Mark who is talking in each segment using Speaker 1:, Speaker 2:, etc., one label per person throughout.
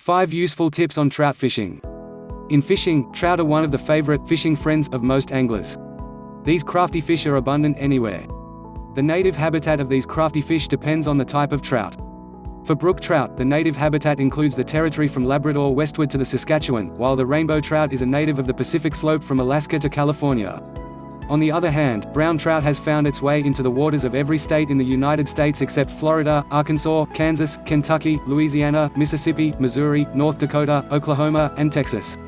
Speaker 1: 5 useful tips on trout fishing. In fishing, trout are one of the favorite fishing friends of most anglers. These crafty fish are abundant anywhere. The native habitat of these crafty fish depends on the type of trout. For brook trout, the native habitat includes the territory from Labrador westward to the Saskatchewan, while the rainbow trout is a native of the Pacific slope from Alaska to California. On the other hand, brown trout has found its way into the waters of every state in the United States except Florida, Arkansas, Kansas, Kentucky, Louisiana, Mississippi, Missouri, North Dakota, Oklahoma, and Texas.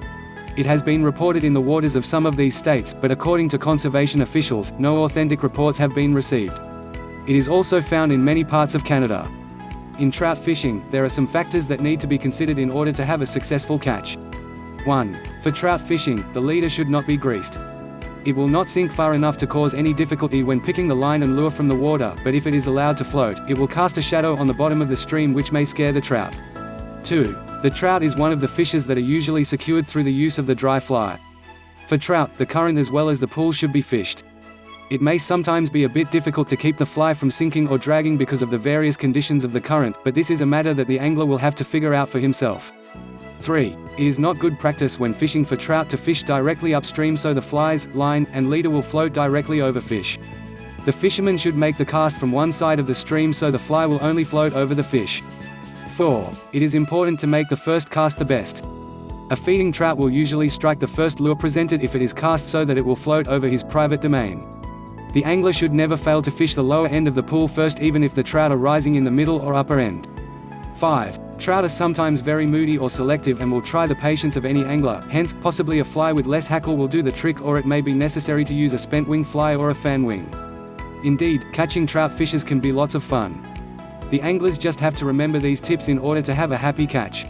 Speaker 1: It has been reported in the waters of some of these states, but according to conservation officials, no authentic reports have been received. It is also found in many parts of Canada. In trout fishing, there are some factors that need to be considered in order to have a successful catch. 1. For trout fishing, the leader should not be greased. It will not sink far enough to cause any difficulty when picking the line and lure from the water, but if it is allowed to float, it will cast a shadow on the bottom of the stream which may scare the trout. 2. The trout is one of the fishes that are usually secured through the use of the dry fly. For trout, the current as well as the pool should be fished. It may sometimes be a bit difficult to keep the fly from sinking or dragging because of the various conditions of the current, but this is a matter that the angler will have to figure out for himself. 3. It is not good practice when fishing for trout to fish directly upstream so the flies, line, and leader will float directly over fish. The fisherman should make the cast from one side of the stream so the fly will only float over the fish. 4. It is important to make the first cast the best. A feeding trout will usually strike the first lure presented if it is cast so that it will float over his private domain. The angler should never fail to fish the lower end of the pool first even if the trout are rising in the middle or upper end. 5. Trout are sometimes very moody or selective and will try the patience of any angler, hence, possibly a fly with less hackle will do the trick, or it may be necessary to use a spent wing fly or a fan wing. Indeed, catching trout fishes can be lots of fun. The anglers just have to remember these tips in order to have a happy catch.